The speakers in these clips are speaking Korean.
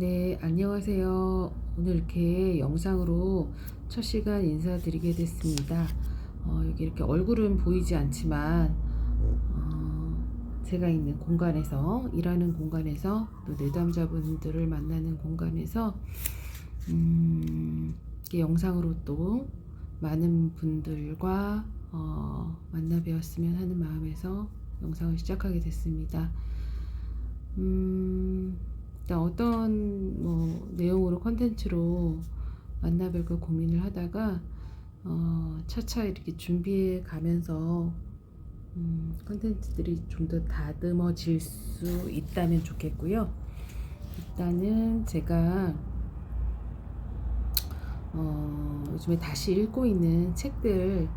네, 안녕하세요. 오늘 이렇게 영상으로 첫 시간 인사드리게 됐습니다. 여기 이렇게 얼굴은 보이지 않지만, 제가 있는 공간에서, 일하는 공간에서, 또 내담자분들을 만나는 공간에서, 이렇게 영상으로 또 많은 분들과 만나 뵈었으면 하는 마음에서 영상을 시작하게 됐습니다. 일단 어떤 내용으로 컨텐츠로 만나뵐까 고민을 하다가 차차 이렇게 준비해 가면서 컨텐츠들이 좀 더 다듬어질 수 있다면 좋겠고요. 일단은 제가 요즘에 다시 읽고 있는 책들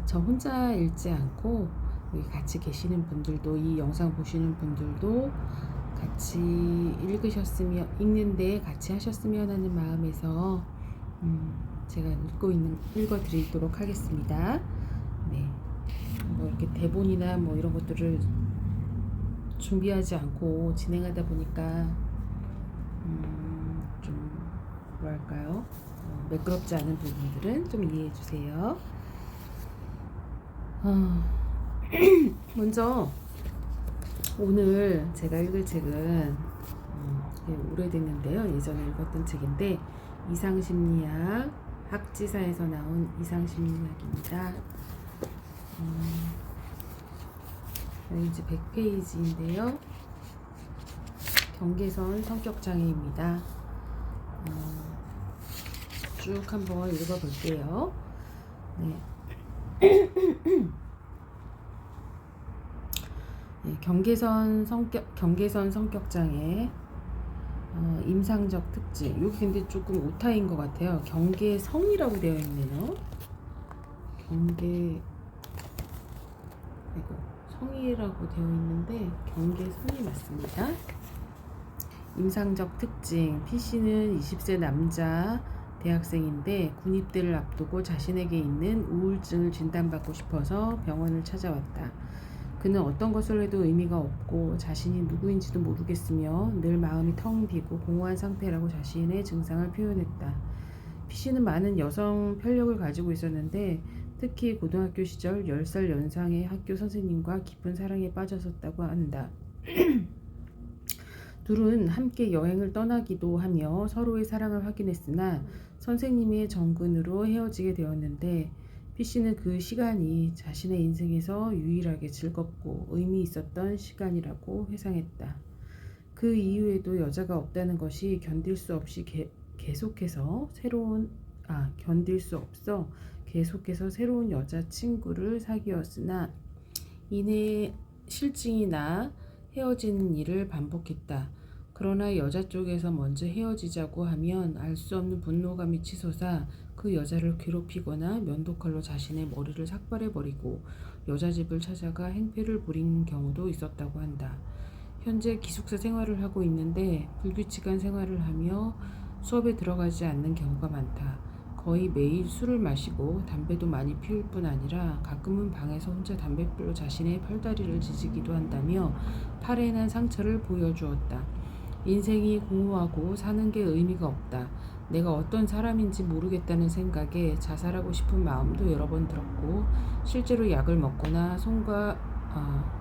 저 혼자 읽지 않고 여기 같이 계시는 분들도, 이 영상 보시는 분들도 같이 읽는데 같이 하셨으면 하는 마음에서 제가 읽어드리도록 하겠습니다. 네. 이렇게 대본이나 이런 것들을 준비하지 않고 진행하다 보니까 좀 뭐랄까요? 매끄럽지 않은 부분들은 좀 이해해 주세요. 먼저 오늘 제가 읽을 책은 오래됐는데요. 예전에 읽었던 책인데 이상심리학, 학지사에서 나온 이상심리학입니다. 이제 100페이지인데요. 경계선 성격장애입니다. 쭉 한번 읽어볼게요. 네. 네, 경계선 성격장애, 임상적 특징. 여기 근데 조금 오타인 것 같아요. 경계성이라고 되어 있네요. 성이라고 되어 있는데 경계성이 맞습니다. 임상적 특징. P씨는 20세 남자 대학생인데 군입대를 앞두고 자신에게 있는 우울증을 진단받고 싶어서 병원을 찾아왔다. 그는 어떤 것을 해도 의미가 없고 자신이 누구인지도 모르겠으며 늘 마음이 텅 비고 공허한 상태라고 자신의 증상을 표현했다. P씨는 많은 여성 편력을 가지고 있었는데 특히 고등학교 시절 10살 연상의 학교 선생님과 깊은 사랑에 빠졌었다고 한다. 둘은 함께 여행을 떠나기도 하며 서로의 사랑을 확인했으나 선생님의 정근으로 헤어지게 되었는데 P씨는 그 시간이 자신의 인생에서 유일하게 즐겁고 의미 있었던 시간이라고 회상했다. 그 이후에도 여자가 없다는 것이 견딜 수 없어 계속해서 새로운 여자친구를 사귀었으나 이내 실증이 나 헤어지는 일을 반복했다. 그러나 여자 쪽에서 먼저 헤어지자고 하면 알 수 없는 분노감이 치솟아 그 여자를 괴롭히거나 면도칼로 자신의 머리를 삭발해버리고 여자 집을 찾아가 행패를 부린 경우도 있었다고 한다. 현재 기숙사 생활을 하고 있는데 불규칙한 생활을 하며 수업에 들어가지 않는 경우가 많다. 거의 매일 술을 마시고 담배도 많이 피울 뿐 아니라 가끔은 방에서 혼자 담배 피러 자신의 팔다리를 지지기도 한다며 팔에 난 상처를 보여주었다. 인생이 공허하고 사는 게 의미가 없다. 내가 어떤 사람인지 모르겠다는 생각에 자살하고 싶은 마음도 여러 번 들었고 실제로 약을 먹거나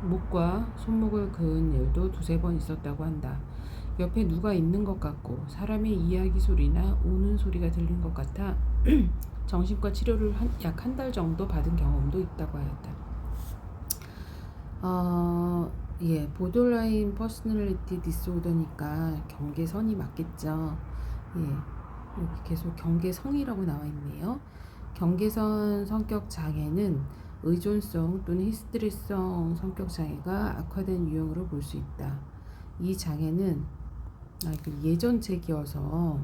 목과 손목을 그은 일도 두세 번 있었다고 한다. 옆에 누가 있는 것 같고 사람의 이야기 소리나 우는 소리가 들린 것 같아 정신과 치료를 약 한 달 정도 받은 경험도 있다고 하였다. 보더라인 퍼스널리티 디스오더니까 경계선이 맞겠죠. 여기 계속 경계성이라고 나와 있네요. 경계선 성격 장애는 의존성 또는 히스테리성 성격 장애가 악화된 유형으로 볼 수 있다. 이 장애는 예전 책이어서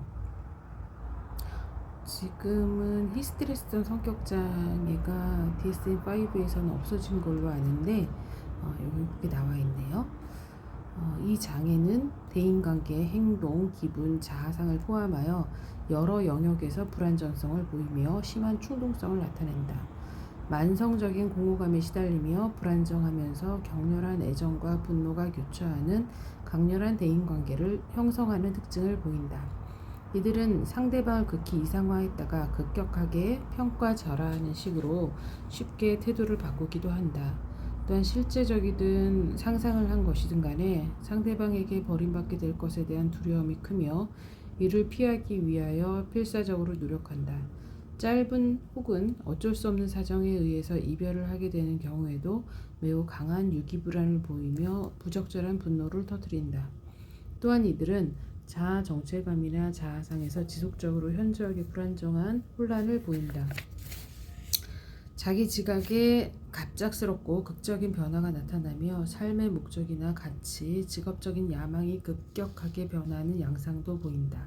지금은 히스테리성 성격 장애가 DSM-5에서는 없어진 걸로 아는데 여기 나와 있네요. 이 장애는 대인관계, 행동, 기분, 자아상을 포함하여 여러 영역에서 불안정성을 보이며 심한 충동성을 나타낸다. 만성적인 공허감에 시달리며 불안정하면서 격렬한 애정과 분노가 교차하는 강렬한 대인관계를 형성하는 특징을 보인다. 이들은 상대방을 극히 이상화했다가 급격하게 평가절하하는 식으로 쉽게 태도를 바꾸기도 한다. 또한 실제적이든 상상을 한 것이든 간에 상대방에게 버림받게 될 것에 대한 두려움이 크며 이를 피하기 위하여 필사적으로 노력한다. 짧은 혹은 어쩔 수 없는 사정에 의해서 이별을 하게 되는 경우에도 매우 강한 유기불안을 보이며 부적절한 분노를 터뜨린다. 또한 이들은 자아 정체감이나 자아상에서 지속적으로 현저하게 불안정한 혼란을 보인다. 자기 지각에 갑작스럽고 극적인 변화가 나타나며 삶의 목적이나 가치, 직업적인 야망이 급격하게 변하는 양상도 보인다.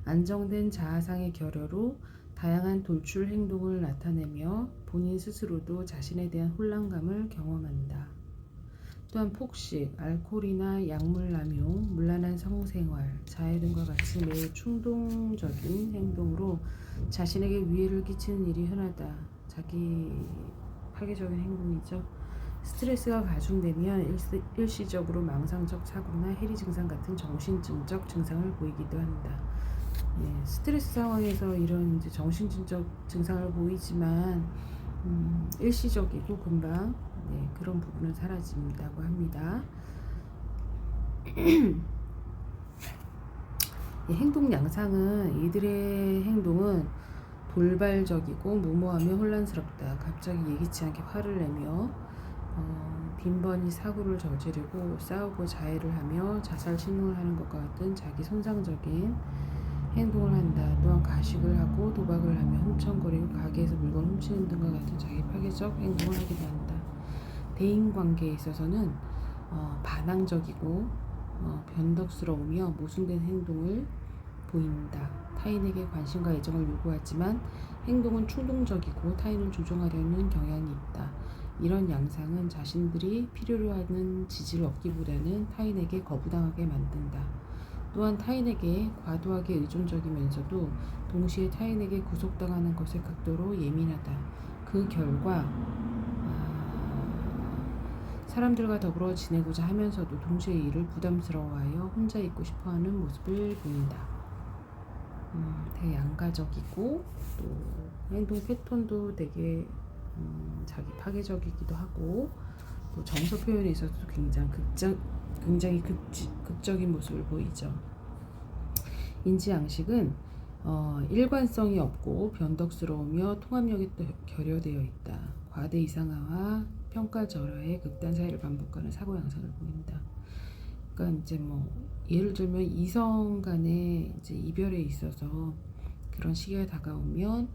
안정된 자아상의 결여로 다양한 돌출 행동을 나타내며 본인 스스로도 자신에 대한 혼란감을 경험한다. 또한 폭식, 알코올이나 약물 남용, 문란한 성생활, 자해 등과 같이 매우 충동적인 행동으로 자신에게 위해를 끼치는 일이 흔하다. 자기 파괴적인 행동이죠. 스트레스가 가중되면 일시적으로 망상적 사고나 해리 증상 같은 정신증적 증상을 보이기도 한다. 스트레스 상황에서 이런 이제 정신증적 증상을 보이지만 일시적이고 금방 그런 부분은 사라진다고 합니다. 행동 양상은 이들의 행동은 돌발적이고 무모하며 혼란스럽다. 갑자기 예기치 않게 화를 내며 빈번히 사고를 저지르고 싸우고 자해를 하며 자살 신용을 하는 것과 같은 자기 손상적인 행동을 한다. 또한 가식을 하고 도박을 하며 훔쳐거리고 가게에서 물건을 훔치는 등과 같은 자기 파괴적 행동을 하기도 한다. 대인관계에 있어서는 반항적이고 변덕스러우며 모순된 행동을 보인다. 타인에게 관심과 애정을 요구하지만 행동은 충동적이고 타인을 조종하려는 경향이 있다. 이런 양상은 자신들이 필요로 하는 지지를 얻기보다는 타인에게 거부당하게 만든다. 또한 타인에게 과도하게 의존적이면서도 동시에 타인에게 구속당하는 것에 극도로 예민하다. 그 결과 사람들과 더불어 지내고자 하면서도 동시에 이를 부담스러워하여 혼자 있고 싶어하는 모습을 보인다. 되게 양가적이고 또 행동 패턴도 되게 자기 파괴적이기도 하고 또 정서 표현에 있어서도 굉장히 극적인 모습을 보이죠. 인지양식은 일관성이 없고 변덕스러우며 통합력이 결여되어 있다. 과대 이상화와 평가절하의 극단 사이를 반복하는 사고 양상을 보인다. 그러니까 이제 예를 들면 이성 간의 이제 이별에 있어서 그런 시기가 다가오면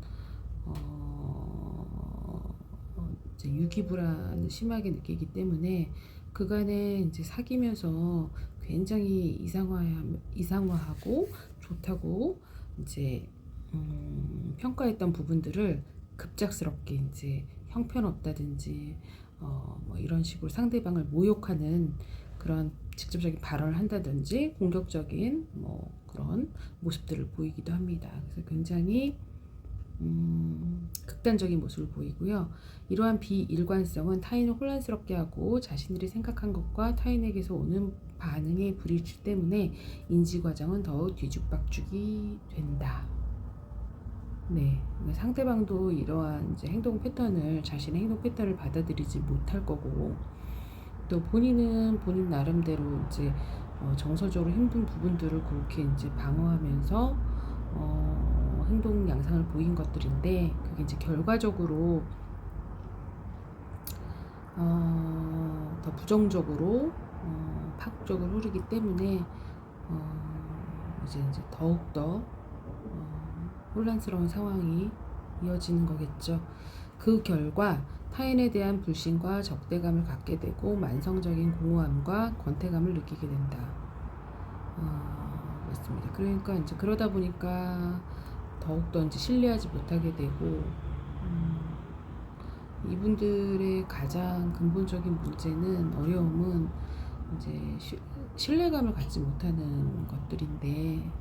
이제 유기불안을 심하게 느끼기 때문에 그간에 이제 사귀면서 굉장히 이상화하고 좋다고 이제 평가했던 부분들을 급작스럽게 이제 형편없다든지 이런 식으로 상대방을 모욕하는 그런 직접적인 발언을 한다든지 공격적인 그런 모습들을 보이기도 합니다. 그래서 굉장히 극단적인 모습을 보이고요. 이러한 비일관성은 타인을 혼란스럽게 하고 자신들이 생각한 것과 타인에게서 오는 반응의 불일치 때문에 인지 과정은 더욱 뒤죽박죽이 된다. 상대방도 이러한 이제 자신의 행동 패턴을 받아들이지 못할 거고, 또 본인은 본인 나름대로 이제 정서적으로 힘든 부분들을 그렇게 이제 방어하면서 행동 양상을 보인 것들인데, 그게 이제 결과적으로 더 부정적으로 파국적으로 흐르기 때문에 이제 더욱더 혼란스러운 상황이 이어지는 거겠죠. 그 결과 타인에 대한 불신과 적대감을 갖게 되고 만성적인 공허함과 권태감을 느끼게 된다. 맞습니다. 그러니까 이제 그러다 보니까 더욱더 이제 신뢰하지 못하게 되고, 이분들의 가장 근본적인 문제는 어려움은 이제 신뢰감을 갖지 못하는 것들인데,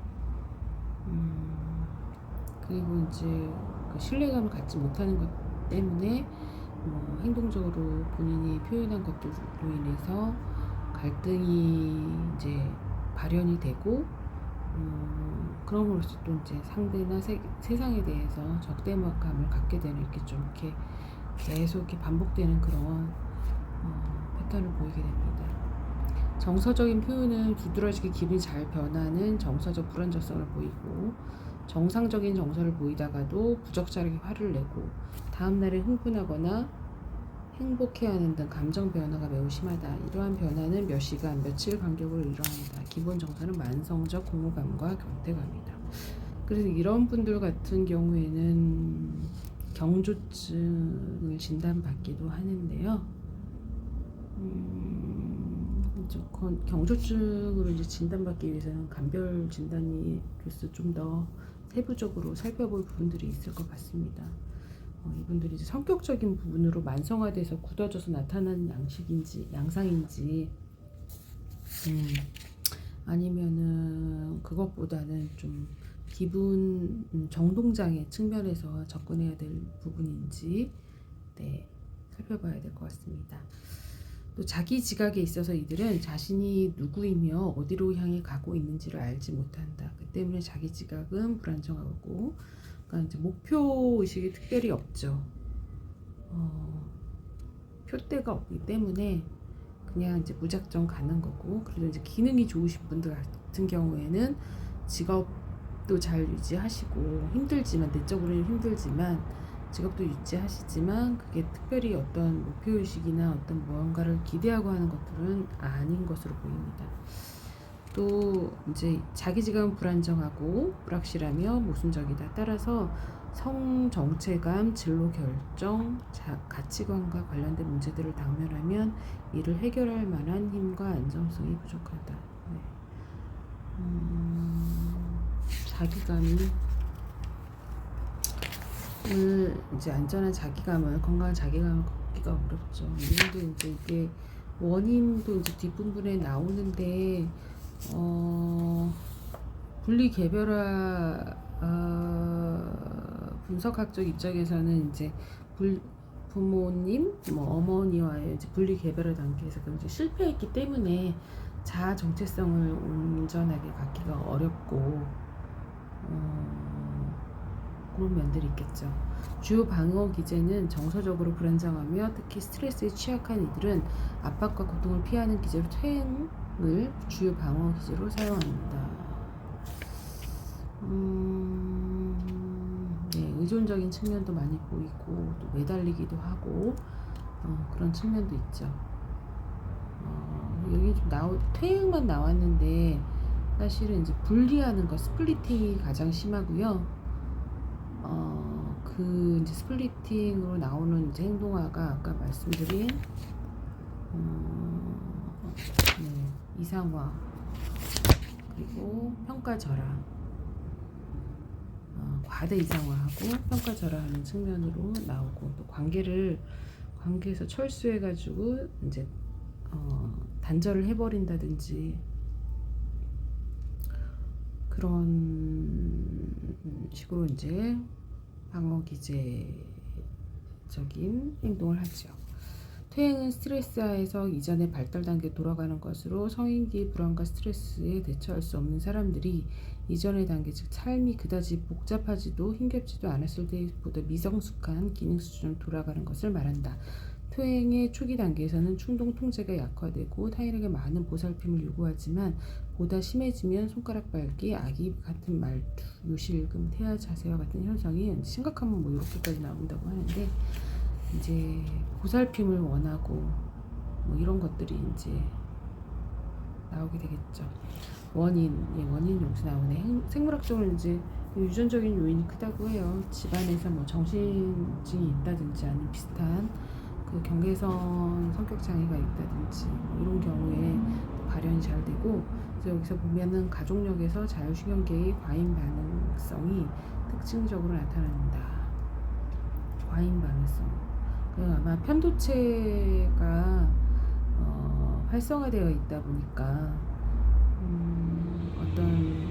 그리고 이제 그 신뢰감을 갖지 못하는 것 때문에 행동적으로 본인이 표현한 것들로 인해서 갈등이 이제 발현이 되고 그럼으로써 또 이제 상대나 세상에 대해서 적대감을 갖게 되는 이렇게 좀 이렇게 계속 이렇게 반복되는 그런 패턴을 보이게 됩니다. 정서적인 표현은 두드러지게 기분이 잘 변하는 정서적 불안정성을 보이고 정상적인 정서를 보이다가도 부적절하게 화를 내고 다음날에 흥분하거나 행복해하는 등 감정 변화가 매우 심하다. 이러한 변화는 몇 시간, 며칠 간격으로 일어난다. 기본 정서는 만성적 공허감과 경태감이다. 그래서 이런 분들 같은 경우에는 경조증을 진단받기도 하는데요. 경조증으로 이제 진단받기 위해서는 간별 진단이로서 좀 더 세부적으로 살펴볼 부분들이 있을 것 같습니다. 이분들이 이제 성격적인 부분으로 만성화돼서 굳어져서 나타나는 양상인지, 아니면은 그것보다는 좀 기분 정동장애 측면에서 접근해야 될 부분인지, 살펴봐야 될 것 같습니다. 또 자기 지각에 있어서 이들은 자신이 누구이며 어디로 향해 가고 있는지를 알지 못한다. 그 때문에 자기 지각은 불안정하고, 그러니까 이제 목표 의식이 특별히 없죠. 표대가 없기 때문에 그냥 이제 무작정 가는 거고, 그래도 이제 기능이 좋으신 분들 같은 경우에는 직업도 잘 유지하시고 힘들지만 내적으로는 힘들지만 직업도 유지하시지만 그게 특별히 어떤 목표의식이나 어떤 무언가를 기대하고 하는 것들은 아닌 것으로 보입니다. 또 이제 자기 지각은 불안정하고 불확실하며 모순적이다. 따라서 성정체감, 진로 결정, 가치관과 관련된 문제들을 당면하면 이를 해결할 만한 힘과 안정성이 부족하다. 자기감이 이제 안전한 자기감을, 건강한 자기감을 갖기가 어렵죠. 이분도 이제 이게 원인도 이제 뒷부분에 나오는데, 분리 개별화 분석학적 입장에서는 이제 부모님, 어머니와의 이제 분리 개별화 단계에서 이제 실패했기 때문에 자아 정체성을 온전하게 갖기가 어렵고, 그런 면들이 있겠죠. 주요 방어 기제는 정서적으로 불안정하며 특히 스트레스에 취약한 이들은 압박과 고통을 피하는 기제로 퇴행을 주요 방어 기제로 사용합니다. 의존적인 측면도 많이 보이고 또 매달리기도 하고 그런 측면도 있죠. 여기 좀 퇴행만 나왔는데 사실은 이제 분리하는 것, 스플리팅이 가장 심하고요. 그 이제 스플리팅으로 나오는 이제 행동화가 아까 말씀드린 이상화, 그리고 평가절하, 과대 이상화하고 평가절하하는 측면으로 나오고, 또 관계에서 철수해가지고 이제 단절을 해버린다든지 그런 식으로 이제 방어 기제적인 행동을 하죠. 퇴행은 스트레스하에서 이전의 발달 단계에 돌아가는 것으로 성인기의 불안과 스트레스에 대처할 수 없는 사람들이 이전의 단계, 즉 삶이 그다지 복잡하지도 힘겹지도 않았을 때보다 미성숙한 기능 수준으로 돌아가는 것을 말한다. 퇴행의 초기 단계에서는 충동 통제가 약화되고 타인에게 많은 보살핌을 요구하지만 보다 심해지면 손가락 밟기, 아기 같은 말투, 요실금, 태아 자세와 같은 현상이 심각하면 이렇게까지 나온다고 하는데, 이제 보살핌을 원하고 이런 것들이 이제 나오게 되겠죠. 원인 여기서 나오네. 생물학적으로 이제 유전적인 요인이 크다고 해요. 집안에서 정신증이 있다든지 아니면 비슷한 그 경계선 성격 장애가 있다든지 이런 경우에 발현이 잘 되고, 그래서 여기서 보면은 가족력에서 자율신경계의 과잉 반응성이 특징적으로 나타난다. 과잉 반응성. 아마 편도체가 활성화되어 있다 보니까 어떤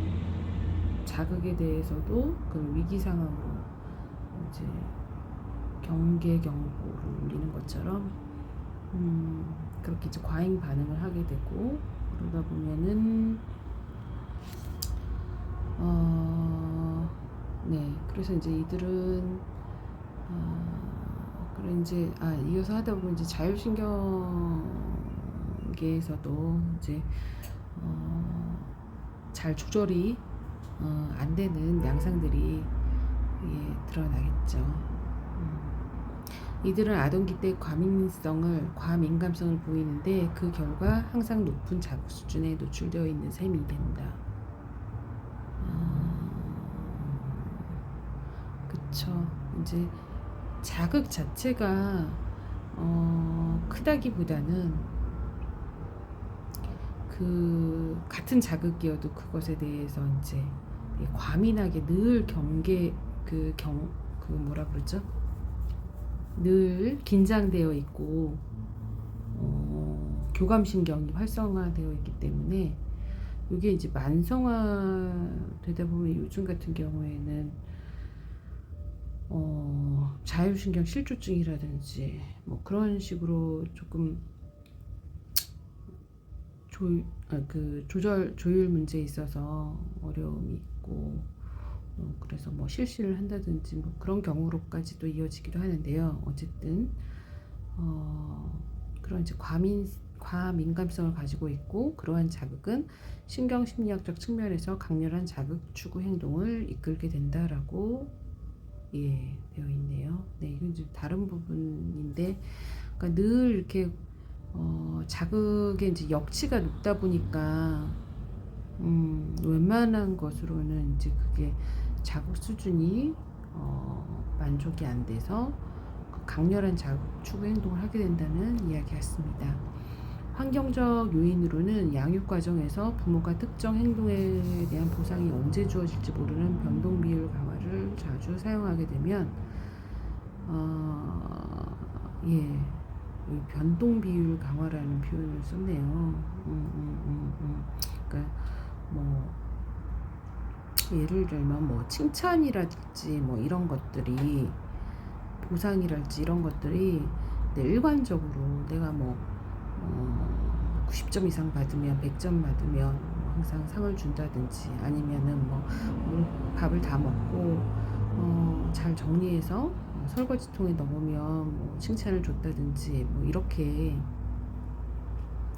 자극에 대해서도 그 위기 상황으로 이제 경계 경보를 울리는 것처럼 그렇게 이제 과잉 반응을 하게 되고 그러다 보면은 네, 그래서 이제 이들은 그래 이제 이어서 하다 보면 이제 자율신경계에서도 이제 잘 조절이 안 되는 양상들이 드러나겠죠. 이들은 아동기 때 과민감성을 보이는데 그 결과 항상 높은 자극 수준에 노출되어 있는 셈이 된다. 그쵸. 이제 자극 자체가 크다기보다는 그 같은 자극이어도 그것에 대해서 이제 과민하게 늘 뭐라 그러죠? 늘 긴장되어 있고 교감신경이 활성화되어 있기 때문에 이게 이제 만성화 되다 보면 요즘 같은 경우에는 자율신경 실조증이라든지 뭐 그런 식으로 조금 조율 문제에 있어서 어려움이 있고 그래서 뭐 실시를 한다든지 뭐 그런 경우로까지도 이어지기도 하는데요. 어쨌든 그런 이제 과민감성을 가지고 있고 그러한 자극은 신경 심리학적 측면에서 강렬한 자극 추구 행동을 이끌게 된다라고 되어 있네요. 네, 이건 좀 다른 부분인데, 그러니까 늘 이렇게 자극의 이제 역치가 높다 보니까 웬만한 것으로는 이제 그게 자극 수준이 만족이 안 돼서 강렬한 자극 추구 행동을 하게 된다는 이야기 같습니다. 환경적 요인으로는 양육 과정에서 부모가 특정 행동에 대한 보상이 언제 주어질지 모르는 변동 비율 강화를 자주 사용하게 되면 변동 비율 강화라는 표현을 썼네요. 그러니까 뭐 예를 들면 뭐 칭찬이라든지 뭐 이런 것들이 보상이랄지 이런 것들이 일관적으로 내가 뭐 90점 이상 받으면 100점 받으면 항상 상을 준다든지 아니면은 뭐 밥을 다 먹고 잘 정리해서 설거지통에 넣으면 뭐 칭찬을 줬다든지 뭐 이렇게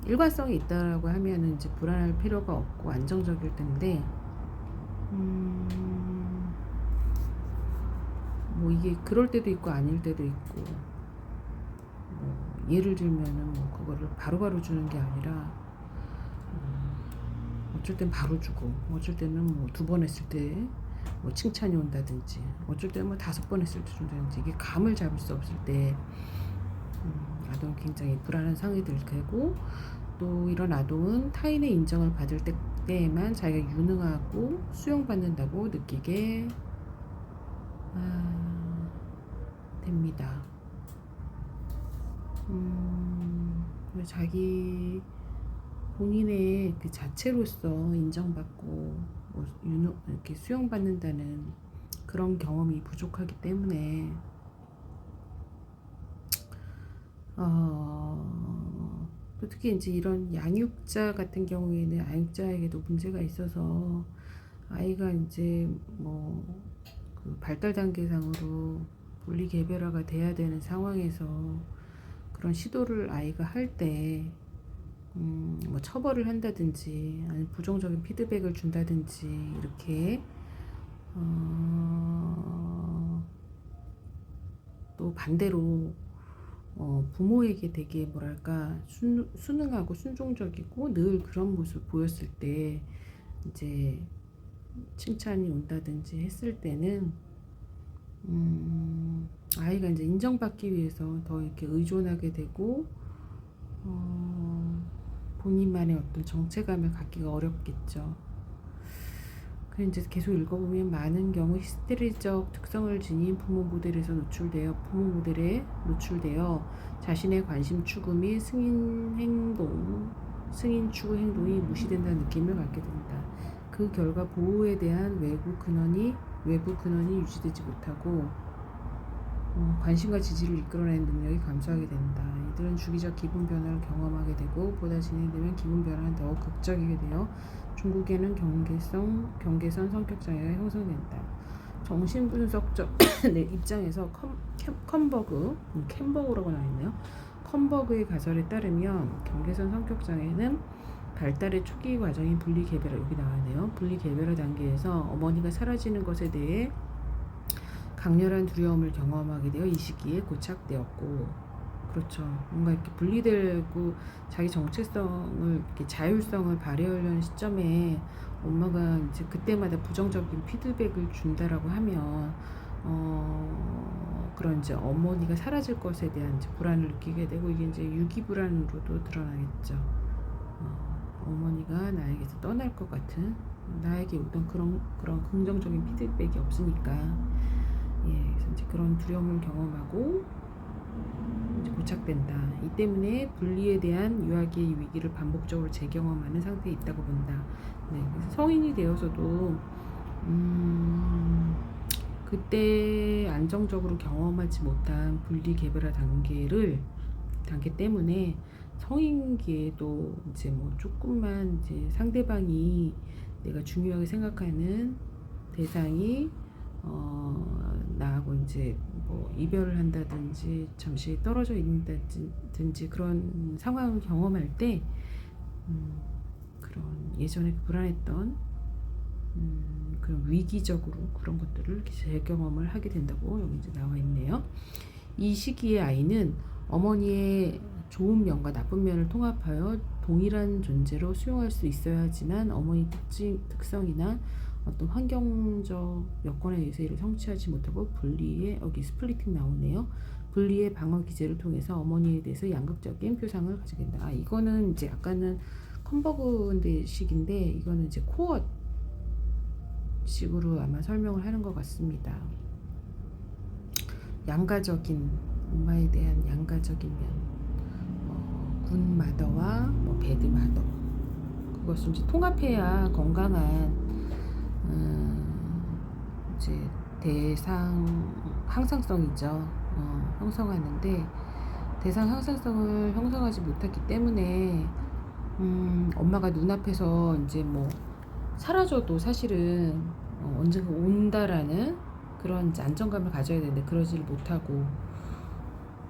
일관성이 있다라고 하면은 이제 불안할 필요가 없고 안정적일 텐데 뭐 이게 그럴 때도 있고 아닐 때도 있고 예를 들면은 뭐 그거를 바로바로 주는 게 아니라 어쩔 땐 바로 주고 어쩔 때는 뭐 2번 했을 때 뭐 칭찬이 온다든지 어쩔 때는 뭐 5번 했을 때 준다든지 이게 감을 잡을 수 없을 때 아동은 굉장히 불안한 상황이 될 테고 또 이런 아동은 타인의 인정을 받을 때에만 자기가 유능하고 수용받는다고 느끼게 됩니다. 자기 본인의 그 자체로서 인정받고 뭐 이렇게 수용받는다는 그런 경험이 부족하기 때문에 또 특히 이제 이런 양육자 같은 경우에는 양육자에게도 문제가 있어서 아이가 이제 뭐 그 발달 단계상으로 분리 개별화가 돼야 되는 상황에서 그런 시도를 아이가 할 때 뭐 처벌을 한다든지 아니면 부정적인 피드백을 준다든지 이렇게 또 반대로 부모에게 되게 뭐랄까 순응하고 순종적이고 늘 그런 모습 보였을 때 이제 칭찬이 온다든지 했을 때는 아이가 이제 인정받기 위해서 더 이렇게 의존하게 되고 본인만의 어떤 정체감을 갖기가 어렵겠죠. 그래서 이제 계속 읽어보면 많은 경우 히스테리적 특성을 지닌 부모 모델에 노출되어 자신의 관심 추구 및 승인 추구 행동이 무시된다는 느낌을 갖게 된다. 그 결과 보호에 대한 외부 근원이 유지되지 못하고 관심과 지지를 이끌어내는 능력이 감소하게 된다. 이들은 주기적 기분 변화를 경험하게 되고 보다 진행되면 기분 변화는 더욱 극적이게 되어 중국에는 경계선 성격 장애가 형성된다. 정신분석적 네, 입장에서 컴버그라고 나와있네요. 컴버그의 가설에 따르면 경계선 성격 장애는 발달의 초기 과정인 분리개별화, 여기 나와있네요. 분리개별화 단계에서 어머니가 사라지는 것에 대해 강렬한 두려움을 경험하게 되어 이 시기에 고착되었고, 그렇죠. 뭔가 이렇게 분리되고 자기 정체성을, 이렇게 자율성을 발휘하려는 시점에 엄마가 이제 그때마다 부정적인 피드백을 준다라고 하면, 그런 이제 어머니가 사라질 것에 대한 이제 불안을 느끼게 되고, 이게 이제 유기 불안으로도 드러나겠죠. 어머니가 나에게서 떠날 것 같은, 나에게 오던 그런 긍정적인 피드백이 없으니까, 그래서 이제 그런 두려움을 경험하고 이제 고착된다. 이 때문에 분리에 대한 유아기의 위기를 반복적으로 재경험하는 상태에 있다고 본다. 네, 그래서 성인이 되어서도 그때 안정적으로 경험하지 못한 분리 개별화 단계 때문에 성인기에도 이제 뭐 조금만 이제 상대방이 내가 중요하게 생각하는 대상이 나하고 이제 뭐 이별을 한다든지 잠시 떨어져 있는다든지 그런 상황을 경험할 때 그런 예전에 불안했던 그런 위기적으로 그런 것들을 재경험을 하게 된다고 여기 이제 나와 있네요. 이 시기의 아이는 어머니의 좋은 면과 나쁜 면을 통합하여 동일한 존재로 수용할 수 있어야 하지만 어머니 특성이나 어떤 환경적 여건에 의해서 이를 성취하지 못하고 분리의, 여기 스플리팅 나오네요. 분리의 방어 기제를 통해서 어머니에 대해서 양극적인 표상을 가지게 된다. 이거는 이제 약간은 컨버그식인데 이거는 이제 코어 식으로 아마 설명을 하는 것 같습니다. 양가적인, 엄마에 대한 양가적인 면, 굿마더와 뭐 배드마더, 그것을 이제 통합해야 건강한 이제 대상 항상성이죠. 형성하는데 대상 항상성을 형성하지 못했기 때문에 엄마가 눈앞에서 이제 뭐 사라져도 사실은 언젠가 온다라는 그런 이제 안정감을 가져야 되는데 그러지를 못하고,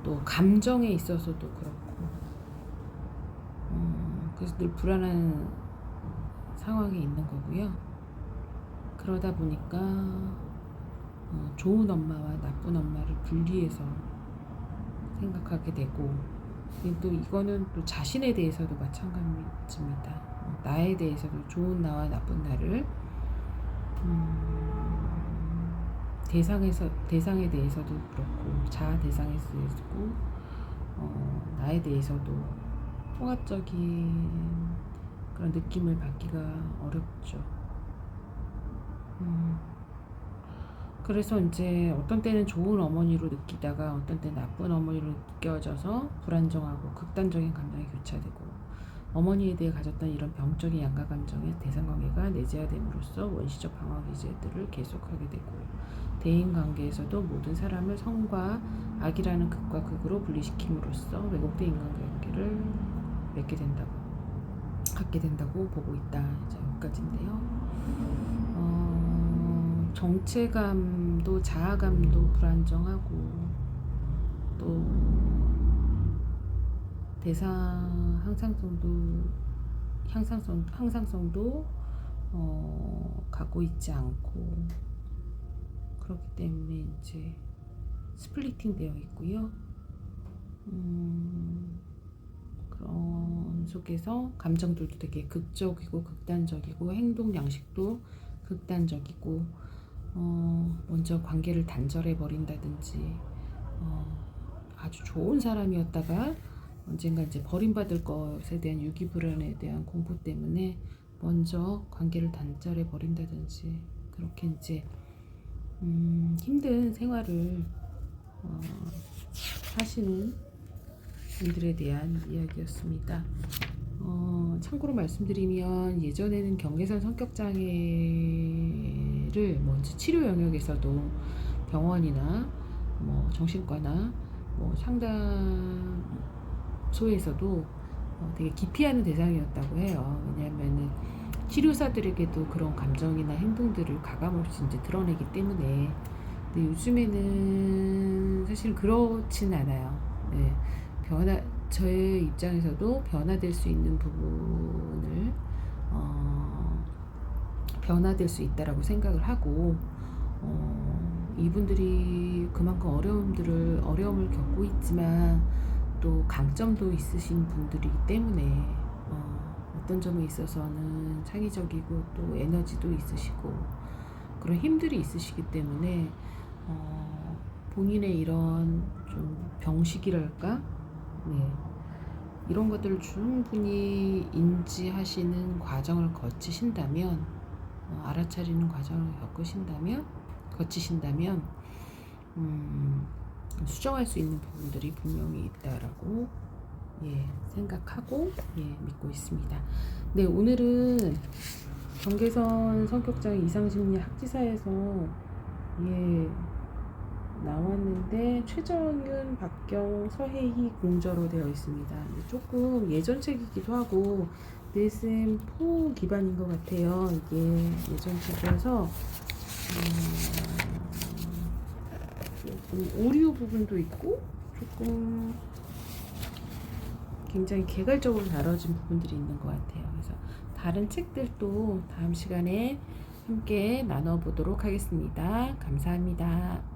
또 감정에 있어서도 그렇고 그래서 늘 불안한 상황에 있는 거고요. 그러다 보니까 좋은 엄마와 나쁜 엄마를 분리해서 생각하게 되고, 또 이거는 또 자신에 대해서도 마찬가지입니다. 나에 대해서도 좋은 나와 나쁜 나를 대상에 대해서도 그렇고 자아 대상에 대해서도 나에 대해서도 통합적인 그런 느낌을 받기가 어렵죠. 그래서 이제 어떤 때는 좋은 어머니로 느끼다가 어떤 때는 나쁜 어머니로 느껴져서 불안정하고 극단적인 감정이 교차되고, 어머니에 대해 가졌던 이런 병적인 양가 감정의 대상관계가 내재화됨으로써 원시적 방어 기제들을 계속하게 되고, 대인 관계에서도 모든 사람을 성과 악이라는 극과 극으로 분리시킴으로써 왜곡된 인간관계를 갖게 된다고 보고 있다. 여기까지인데요. 정체감도 자아감도 불안정하고, 또 대상 항상성도 갖고 있지 않고, 그렇기 때문에 이제 스플리팅 되어 있고요. 그런 속에서 감정들도 되게 극적이고 극단적이고, 행동 양식도 극단적이고, 먼저 관계를 단절해 버린다든지, 아주 좋은 사람이었다가 언젠가 이제 버림받을 것에 대한 유기불안에 대한 공포 때문에 먼저 관계를 단절해 버린다든지, 그렇게 이제 힘든 생활을 하시는 분들에 대한 이야기였습니다. 참고로 말씀드리면 예전에는 경계선 성격장애를 먼저 치료 영역에서도 병원이나 뭐 정신과나 뭐 상담소에서도 되게 기피하는 대상이었다고 해요. 왜냐하면은 치료사들에게도 그런 감정이나 행동들을 가감없이 이제 드러내기 때문에. 근데 요즘에는 사실 그렇진 않아요. 네. 저의 입장에서도 변화될 수 있는 부분을 변화될 수 있다라고 생각을 하고, 이분들이 그만큼 어려움을 겪고 있지만 또 강점도 있으신 분들이기 때문에 어떤 점에 있어서는 창의적이고 또 에너지도 있으시고 그런 힘들이 있으시기 때문에 본인의 이런 좀 병식이랄까, 네, 이런 것들을 충분히 인지하시는 과정을 거치신다면, 알아차리는 과정을 거치신다면, 수정할 수 있는 부분들이 분명히 있다라고 생각하고 믿고 있습니다. 네, 오늘은 경계선 성격장 이상심리 학지사에서 나왔는데 최정윤, 박경, 서혜희 공저로 되어 있습니다. 조금 예전 책이기도 하고 DSM-4 기반인 것 같아요. 이게 예전 책이어서 조금 오류 부분도 있고 조금 굉장히 개괄적으로 다뤄진 부분들이 있는 것 같아요. 그래서 다른 책들도 다음 시간에 함께 나눠보도록 하겠습니다. 감사합니다.